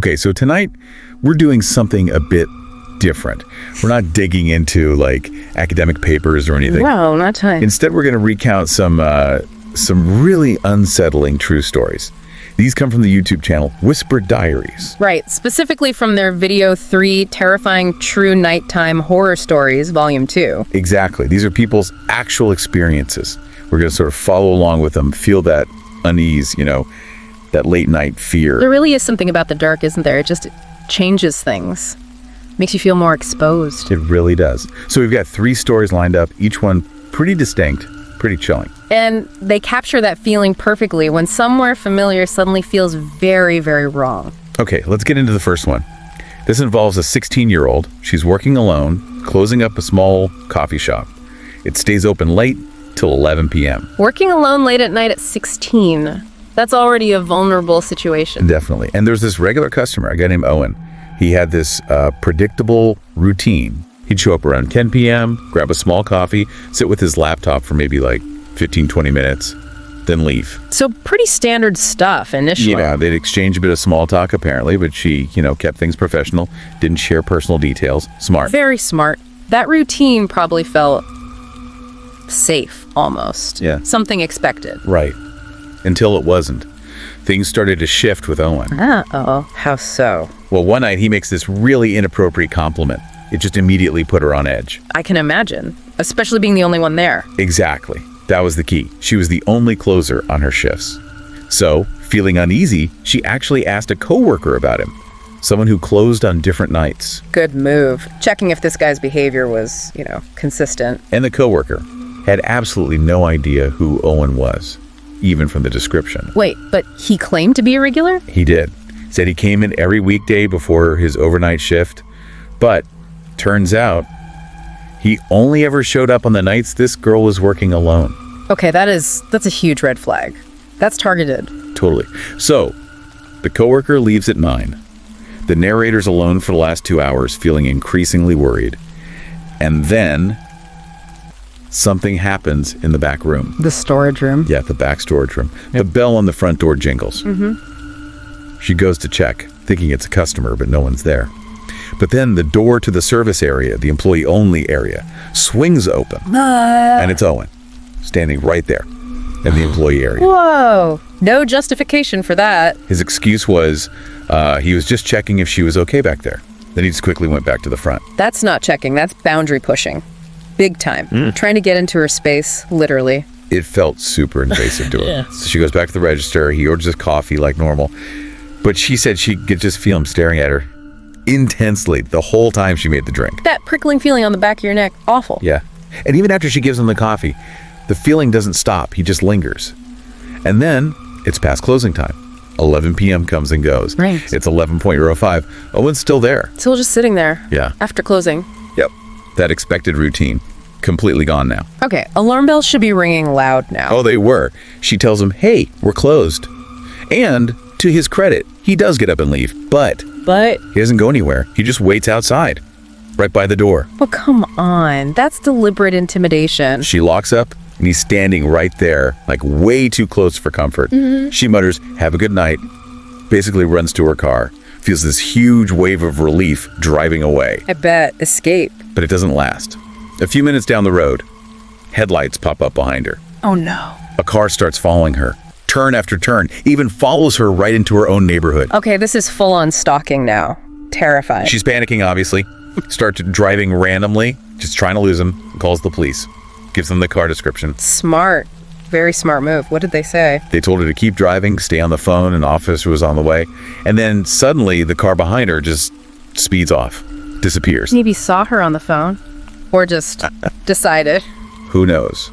Okay, so tonight we're doing something a bit different. We're not digging into like academic papers or anything. No, not tonight. Instead, we're going to recount some really unsettling true stories. These come from the YouTube channel Whispered Diaries. Right, specifically from their video 3, Terrifying True Nighttime Horror Stories, Volume 2. Exactly. These are people's actual experiences. We're going to sort of follow along with them, feel that unease, that late night fear. There really is something about the dark, isn't there? It just changes things. Makes you feel more exposed. It really does. So we've got 3 stories lined up, each one pretty distinct, pretty chilling. And they capture that feeling perfectly when somewhere familiar suddenly feels very, very wrong. Okay, let's get into the first one. This involves a 16-year-old. She's working alone, closing up a small coffee shop. It stays open late till 11 p.m. Working alone late at night at 16. That's already a vulnerable situation. Definitely. And there's this regular customer, a guy named Owen. He had this predictable routine. He'd show up around 10 p.m., grab a small coffee, sit with his laptop for maybe like 15, 20 minutes, then leave. So pretty standard stuff initially. Yeah, they'd exchange a bit of small talk apparently, but she, kept things professional, didn't share personal details. Smart. Very smart. That routine probably felt safe, almost. Yeah. Something expected. Right. Until it wasn't. Things started to shift with Owen. Uh-oh. How so? Well, one night he makes this really inappropriate compliment. It just immediately put her on edge. I can imagine, especially being the only one there. Exactly. That was the key. She was the only closer on her shifts. So, feeling uneasy, she actually asked a coworker about him, someone who closed on different nights. Good move. Checking if this guy's behavior was, consistent. And the coworker had absolutely no idea who Owen was, even from the description. Wait, but he claimed to be a regular? He did. Said he came in every weekday before his overnight shift, but turns out he only ever showed up on the nights this girl was working alone. Okay, that's a huge red flag. That's targeted. Totally. So, the coworker leaves at 9. The narrator's alone for the last 2 hours, feeling increasingly worried. And then something happens in the back room. The storage room? Yeah, the back storage room. Yep. The bell on the front door jingles. She goes to check, thinking it's a customer, but no one's there. But then the door to the service area, the employee-only area, swings open. And it's Owen, standing right there in the employee area. Whoa! No justification for that. His excuse was he was just checking if she was okay back there. Then he just quickly went back to the front. That's not checking. That's boundary pushing. Big time. Trying to get into her space, literally. It felt super invasive to her. Yeah. So she goes back to the register. He orders his coffee like normal. But she said she could just feel him staring at her intensely the whole time she made the drink. That prickling feeling on the back of your neck, awful. Yeah. And even after she gives him the coffee, the feeling doesn't stop. He just lingers. And then it's past closing time. 11 p.m. comes and goes. Right. It's 11:05. Owen's still there. Still just sitting there. Yeah. After closing. Yep. That expected routine. Completely gone now. Okay, alarm bells should be ringing loud now. Oh, they were. She tells him, hey, we're closed. And to his credit, he does get up and leave, but he doesn't go anywhere. He just waits outside, right by the door. Well, come on. That's deliberate intimidation. She locks up, and he's standing right there, like way too close for comfort. She mutters, have a good night, basically runs to her car, feels this huge wave of relief driving away. I bet. Escape. But it doesn't last. A few minutes down the road, headlights pop up behind her. Oh, no. A car starts following her, turn after turn, even follows her right into her own neighborhood. Okay, this is full-on stalking now. Terrifying. She's panicking, obviously. Starts driving randomly, just trying to lose him, calls the police. Gives them the car description. Smart. Very smart move. What did they say? They told her to keep driving, stay on the phone, an officer was on the way. And then suddenly, the car behind her just speeds off, disappears. Maybe saw her on the phone. Or just decided. Who knows?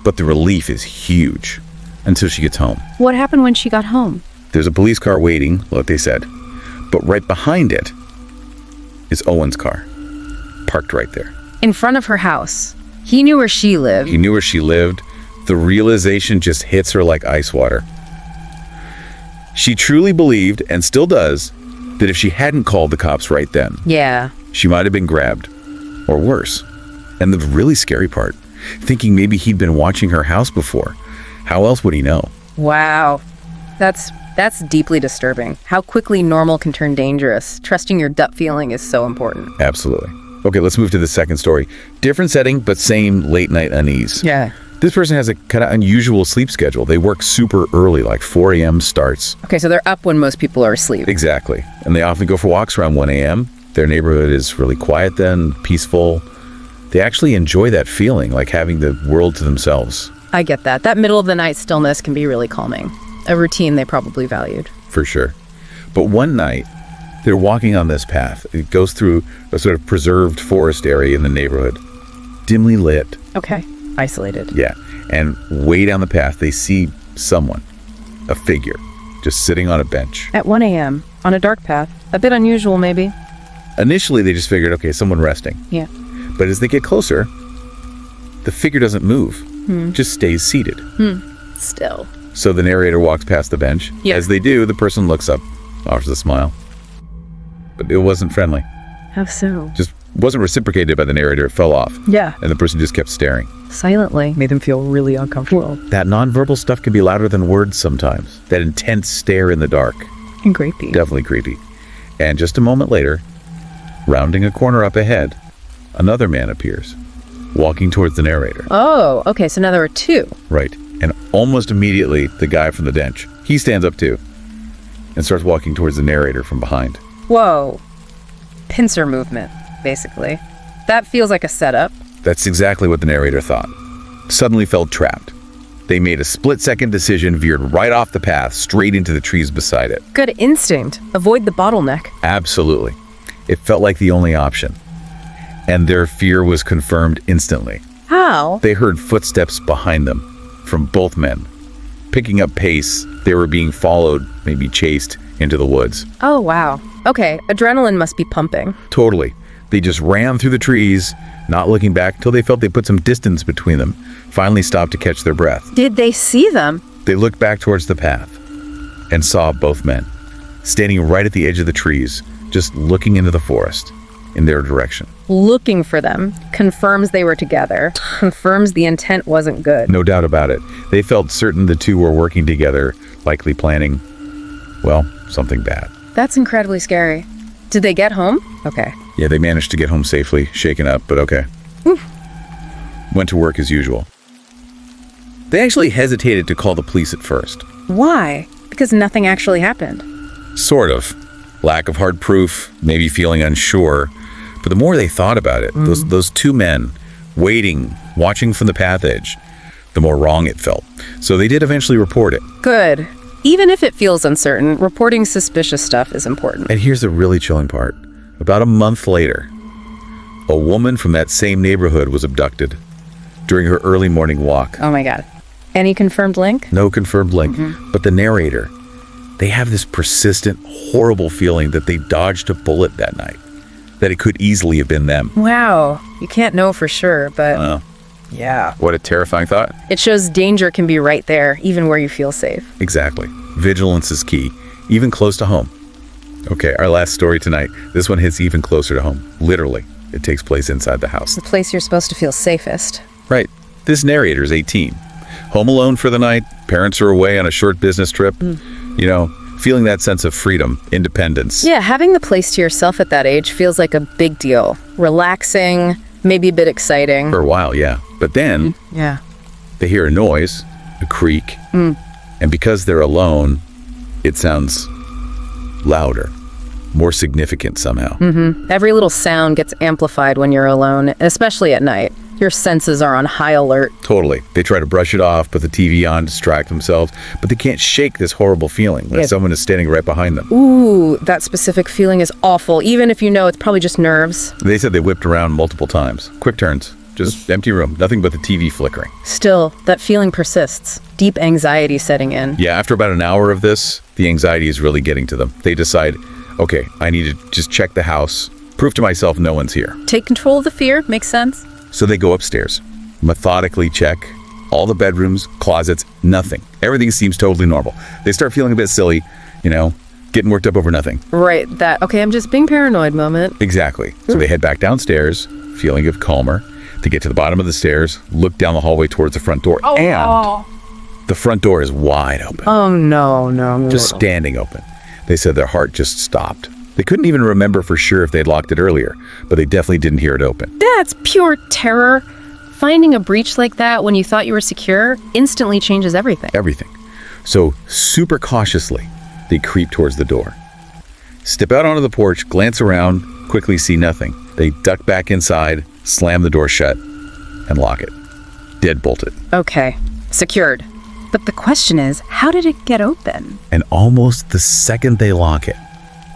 But the relief is huge until she gets home. What happened when she got home? There's a police car waiting, what they said. But right behind it is Owen's car, parked right there. In front of her house. He knew where she lived. He knew where she lived. The realization just hits her like ice water. She truly believed, and still does, that if she hadn't called the cops right then, Yeah. she might have been grabbed, or worse. And the really scary part, thinking maybe he'd been watching her house before. How else would he know? Wow. That's That's deeply disturbing. How quickly normal can turn dangerous. Trusting your gut feeling is so important. Absolutely. Okay, let's move to the second story. Different setting, but same late night unease. Yeah. This person has a kind of unusual sleep schedule. They work super early, like 4 a.m. starts. Okay, so they're up when most people are asleep. Exactly. And they often go for walks around 1 a.m. Their neighborhood is really quiet then, peaceful. They actually enjoy that feeling, like having the world to themselves. I get that. That middle of the night stillness can be really calming. A routine they probably valued. For sure. But one night, they're walking on this path. It goes through a sort of preserved forest area in the neighborhood. Dimly lit. Okay. Isolated. Yeah. And way down the path, they see someone, a figure, just sitting on a bench. At 1 a.m. on a dark path. A bit unusual, maybe. Initially, they just figured, okay, someone resting. Yeah. But as they get closer, the figure doesn't move, just stays seated. Still. So the narrator walks past the bench. Yeah. As they do, the person looks up, offers a smile. But it wasn't friendly. How so? Just wasn't reciprocated by the narrator. It fell off. Yeah. And the person just kept staring. Silently. Made them feel really uncomfortable. That nonverbal stuff can be louder than words sometimes. That intense stare in the dark. And creepy. Definitely creepy. And just a moment later, rounding a corner up ahead, another man appears, walking towards the narrator. Oh, okay, so now there are two. Right. And almost immediately, the guy from the bench, he stands up too and starts walking towards the narrator from behind. Whoa. Pincer movement, basically. That feels like a setup. That's exactly what the narrator thought. Suddenly felt trapped. They made a split-second decision, veered right off the path, straight into the trees beside it. Good instinct. Avoid the bottleneck. Absolutely. It felt like the only option. And their fear was confirmed instantly. How? They heard footsteps behind them from both men. Picking up pace, they were being followed, maybe chased, into the woods. Oh, wow. Okay, adrenaline must be pumping. Totally. They just ran through the trees, not looking back till they felt they put some distance between them, finally stopped to catch their breath. Did they see them? They looked back towards the path and saw both men, standing right at the edge of the trees, just looking into the forest in their direction. Looking for them. Confirms they were together. Confirms the intent wasn't good. No doubt about it. They felt certain the two were working together, likely planning, well, something bad. That's incredibly scary. Did they get home? Okay. Yeah, they managed to get home safely, shaken up, but okay. Went to work as usual. They actually hesitated to call the police at first. Why? Because nothing actually happened. Sort of. Lack of hard proof, maybe feeling unsure. But the more they thought about it, those two men, waiting, watching from the path edge, the more wrong it felt. So they did eventually report it. Good. Even if it feels uncertain, reporting suspicious stuff is important. And here's the really chilling part. About a month later, a woman from that same neighborhood was abducted during her early morning walk. Oh my God. Any confirmed link? No confirmed link. But the narrator, they have this persistent, horrible feeling that they dodged a bullet that night. That it could easily have been them. Wow. You can't know for sure, but yeah. What a terrifying thought. It shows danger can be right there, even where you feel safe. Exactly. Vigilance is key, even close to home. Okay, our last story tonight. This one hits even closer to home. Literally, it takes place inside the house. The place you're supposed to feel safest. Right. This narrator is 18. Home alone for the night. Parents are away on a short business trip. You know, feeling that sense of freedom, independence. Yeah, having the place to yourself at that age feels like a big deal. Relaxing, maybe a bit exciting. For a while, yeah. But then Yeah. they hear a noise, a creak. And because they're alone, it sounds louder, more significant somehow. Every little sound gets amplified when you're alone, especially at night. Your senses are on high alert. Totally. They try to brush it off, put the TV on, distract themselves, but they can't shake this horrible feeling like someone is standing right behind them. Ooh, that specific feeling is awful, even if you know it's probably just nerves. They said they whipped around multiple times. Quick turns. Just empty room. Nothing but the TV flickering. Still, that feeling persists. Deep anxiety setting in. Yeah, after about an hour of this, the anxiety is really getting to them. They decide, okay, I need to just check the house, prove to myself no one's here. Take control of the fear, makes sense. So they go upstairs, methodically check all the bedrooms, closets, nothing. Everything seems totally normal. They start feeling a bit silly, you know, getting worked up over nothing. Right, that, okay, I'm just being paranoid moment. Exactly. So they head back downstairs, feeling calmer. They get to the bottom of the stairs, look down the hallway towards the front door, and The front door is wide open. Oh, no. Just standing open. They said their heart just stopped. They couldn't even remember for sure if they'd locked it earlier, but they definitely didn't hear it open. That's pure terror. Finding a breach like that when you thought you were secure instantly changes everything. Everything. So, super cautiously, they creep towards the door. Step out onto the porch, glance around, quickly see nothing. They duck back inside, slam the door shut, and lock it. Deadbolt it. Okay, secured. But the question is, how did it get open? And almost the second they lock it,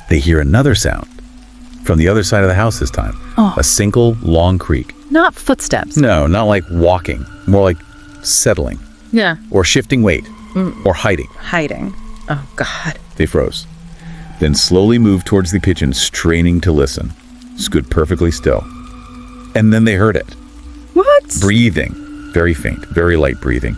they hear another sound. From the other side of the house this time. Oh. A single, long creak. Not footsteps. No, not like walking. More like settling. Yeah. Or shifting weight. Or hiding. Hiding. Oh, God. They froze. Then slowly moved towards the kitchen, straining to listen. Stood perfectly still. And then they heard it. What? Breathing. Very faint, very light breathing.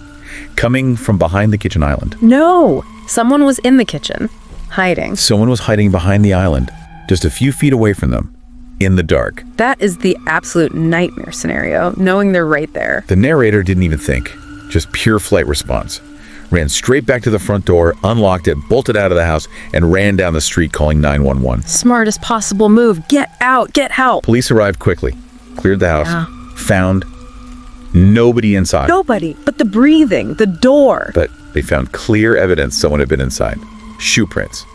Coming from behind the kitchen island. No. Someone was in the kitchen. Hiding. Someone was hiding behind the island, just a few feet away from them, in the dark. That is the absolute nightmare scenario, knowing they're right there. The narrator didn't even think, just pure flight response. Ran straight back to the front door, unlocked it, bolted out of the house, and ran down the street calling 911. Smartest possible move. Get out. Get help. Police arrived quickly, cleared the house, Yeah. found nobody inside. Nobody. But the breathing, the door. But they found clear evidence someone had been inside. Shoe prints.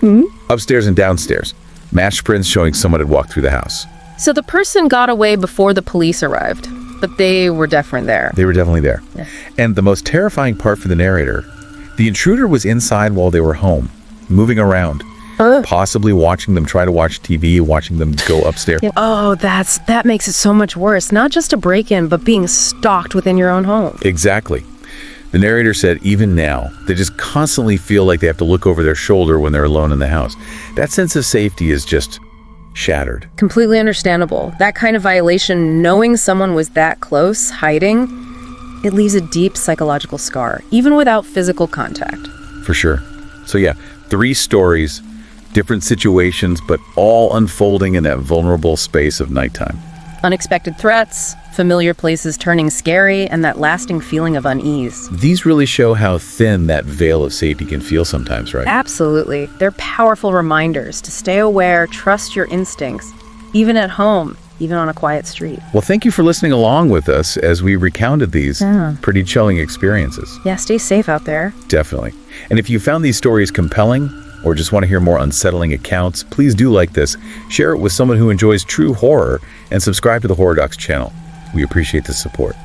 Upstairs and downstairs. Matched prints showing someone had walked through the house. So the person got away before the police arrived, but they were definitely there. They were definitely there. Yeah. And the most terrifying part for the narrator, the intruder was inside while they were home, moving around, possibly watching them try to watch TV, watching them go upstairs. Oh, that makes it so much worse. Not just a break-in, but being stalked within your own home. Exactly. The narrator said even now, they just constantly feel like they have to look over their shoulder when they're alone in the house. That sense of safety is just shattered. Completely understandable. That kind of violation, knowing someone was that close, hiding, it leaves a deep psychological scar, even without physical contact. For sure. So yeah, 3 stories, different situations, but all unfolding in that vulnerable space of nighttime. Unexpected threats, familiar places turning scary, and that lasting feeling of unease. These really show how thin that veil of safety can feel sometimes, right? Absolutely. They're powerful reminders to stay aware, trust your instincts, even at home, even on a quiet street. Well, thank you for listening along with us as we recounted these pretty chilling experiences. Yeah, stay safe out there. Definitely. And if you found these stories compelling or just want to hear more unsettling accounts, please do like this, share it with someone who enjoys true horror, and subscribe to the Horror Docs channel. We appreciate the support.